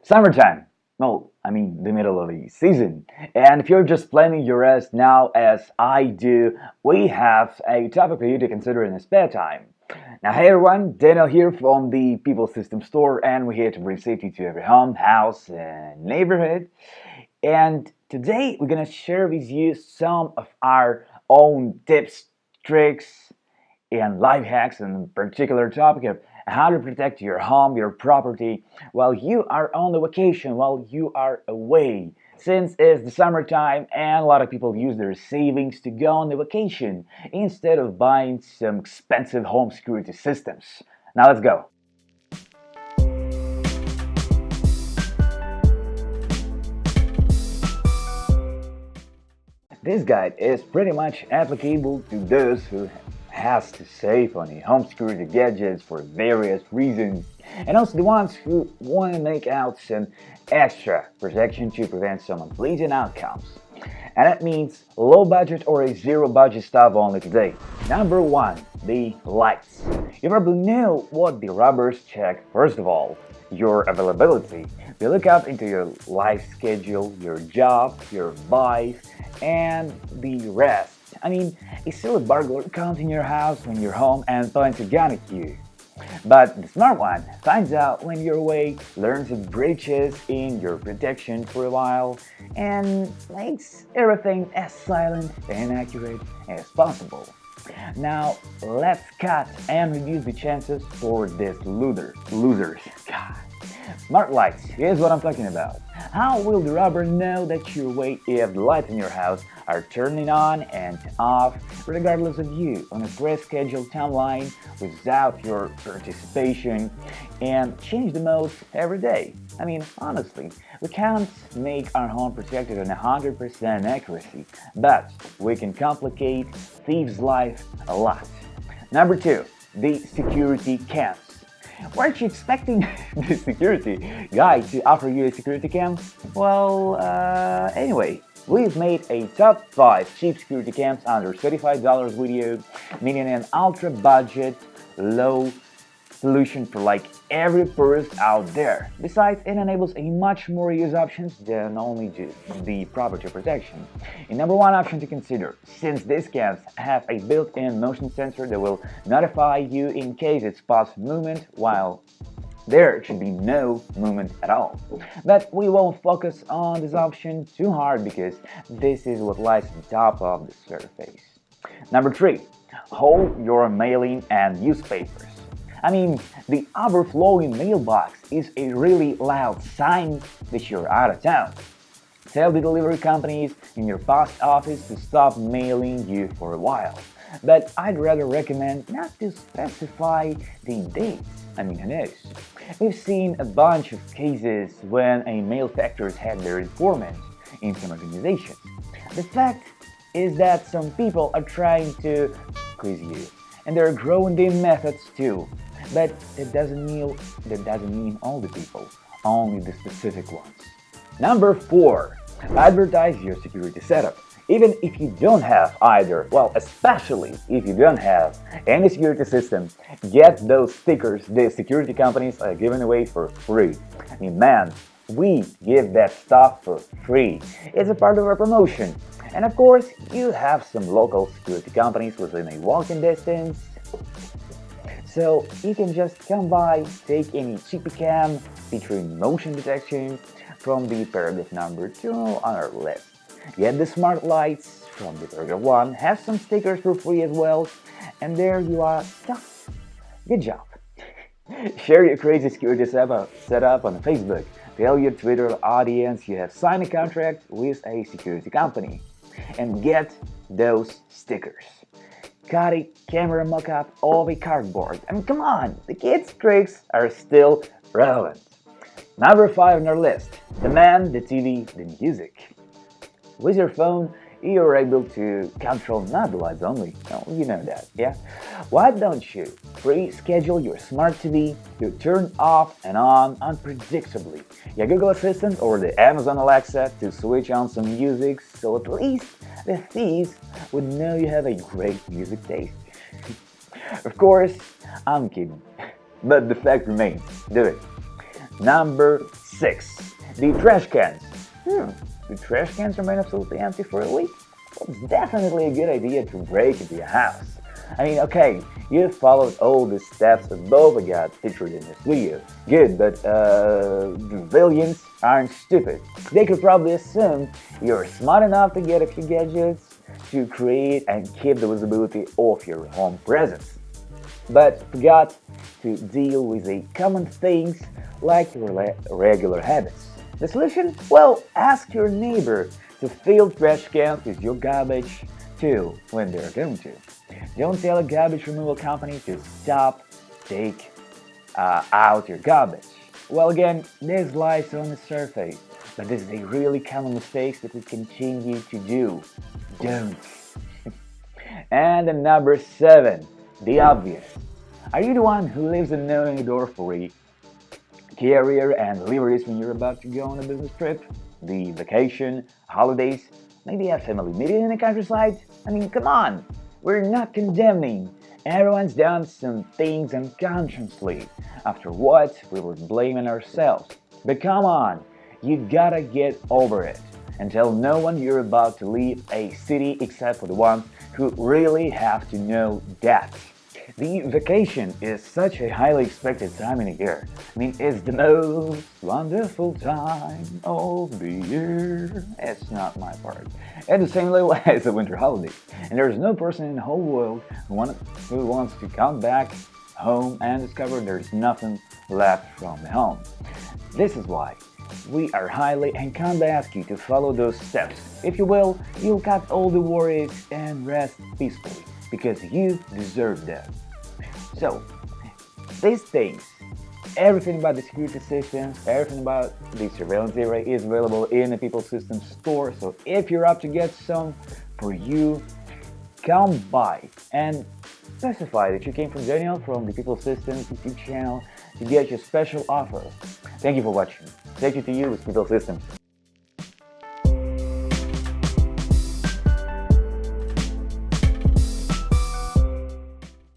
Summertime. Well, I mean the middle of the season. And if you're just planning your rest now, as I do, we have a topic for you to consider in the spare time. Now, hey everyone, Daniel here from the People System Store, and we're here to bring safety to every home, house, and neighborhood. And today we're gonna share with you some of our own tips, tricks, and life hacks on a particular topic of how to protect your home, your property, while you are on the vacation, while you are away. Since it's the summertime and a lot of people use their savings to go on the vacation instead of buying some expensive home security systems. Now let's go. This guide is pretty much applicable to those who has to save on the home security gadgets for various reasons, and also the ones who want to make out some extra protection to prevent some unpleasant outcomes. And that means low budget or a zero budget stuff only today. Number one, the lights. You probably know what the rubbers check. First of all, your availability. They look up into your life schedule, your job, your life, and the rest. I mean, a silly burglar comes in your house when you're home and points a gun at you. But the smart one finds out when you're away, learns of breaches in your protection for a while, and makes everything as silent and accurate as possible. Now, let's cut and reduce the chances for these losers. God. Smart lights, here's what I'm talking about. How will the robber know that you're away if the lights in your house are turning on and off regardless of you on a pre-scheduled timeline without your participation, and change the modes every day? I mean, honestly, we can't make our home protected on 100% accuracy, but we can complicate thieves' life a lot. Number two, the security cams. Weren't you expecting the security guy to offer you a security cam? Well, anyway, we've made a top 5 cheap security cams under $35 video, meaning an ultra budget, low solution for like every purist out there. Besides, it enables a much more use options than only just the property protection. A number one option to consider, since these cams have a built-in motion sensor that will notify you in case it spots movement, while there should be no movement at all. But we won't focus on this option too hard because this is what lies at the top of the surface. Number 3. Hold your mailing and newspapers. I mean, the overflowing mailbox is a really loud sign that you're out of town. Tell the delivery companies in your post office to stop mailing you for a while. But I'd rather recommend not to specify the dates. I mean, who knows? We've seen a bunch of cases when a mail factory had their informant in some organizations. The fact is that some people are trying to quiz you, and there are growing dim methods too. But that doesn't mean all the people, only the specific ones. Number 4. Advertise your security setup. Even if you don't have either, well, especially if you don't have any security system, get those stickers the security companies are giving away for free. I mean, man, we give that stuff for free. It's a part of our promotion. And of course, you have some local security companies within a walking distance. So you can just come by, take any cheapy cam featuring motion detection from the paragraph number 2 on our list. Get the smart lights from the paragraph 1, have some stickers for free as well, and there you are. Good job. Share your crazy security setup on Facebook. Tell your Twitter audience you have signed a contract with a security company. And get those stickers. Got a camera mock-up of a cardboard. I mean, come on, the kids' tricks are still relevant. Number 5 on our list, the man, the TV, the music. With your phone, you're able to control not the lights only. Oh, you know that, yeah? Why don't you pre-schedule your smart TV to turn off and on unpredictably? Your Google Assistant or the Amazon Alexa to switch on some music, so at least the thieves would know you have a great music taste. Of course, I'm kidding, but the fact remains, do it. Number 6. The trash cans. The trash cans remain absolutely empty for a week? Well, it's definitely a good idea to break into your house. I mean, okay, you followed all the steps above I got featured in this video. Good, but the villains aren't stupid. They could probably assume you're smart enough to get a few gadgets to create and keep the visibility of your home presence, but forgot to deal with the common things like regular habits. The solution? Well, ask your neighbor to fill trash cans with your garbage too when they're going to. Don't tell a garbage removal company to take out your garbage. Well, again, this lies on the surface, but this is a really common mistake that we continue to do. Don't. And the number 7, the obvious. Are you the one who leaves a note on your door for a carrier and deliveries when you're about to go on a business trip? The vacation, holidays, maybe a family meeting in the countryside? I mean, come on! We're not condemning. Everyone's done some things unconsciously. After what, we were blaming ourselves. But come on, you gotta get over it and tell no one you're about to leave a city except for the ones who really have to know that. The vacation is such a highly expected time in the year. I mean, it's the most wonderful time of the year. It's not my part. At the same level as the winter holiday. And there's no person in the whole world who wants to come back home and discover there's nothing left from the home. This is why we are highly and kindly ask you to follow those steps. If you will, you'll cut all the worries and rest peacefully, because you deserve that. So, these things, everything about the security systems, everything about the surveillance area is available in the Pipl System store. So if you're up to get some for you, come by and specify that you came from Daniel from the Pipl Systems YouTube channel to get your special offer. Thank you for watching. Take it to you with Pipl Systems.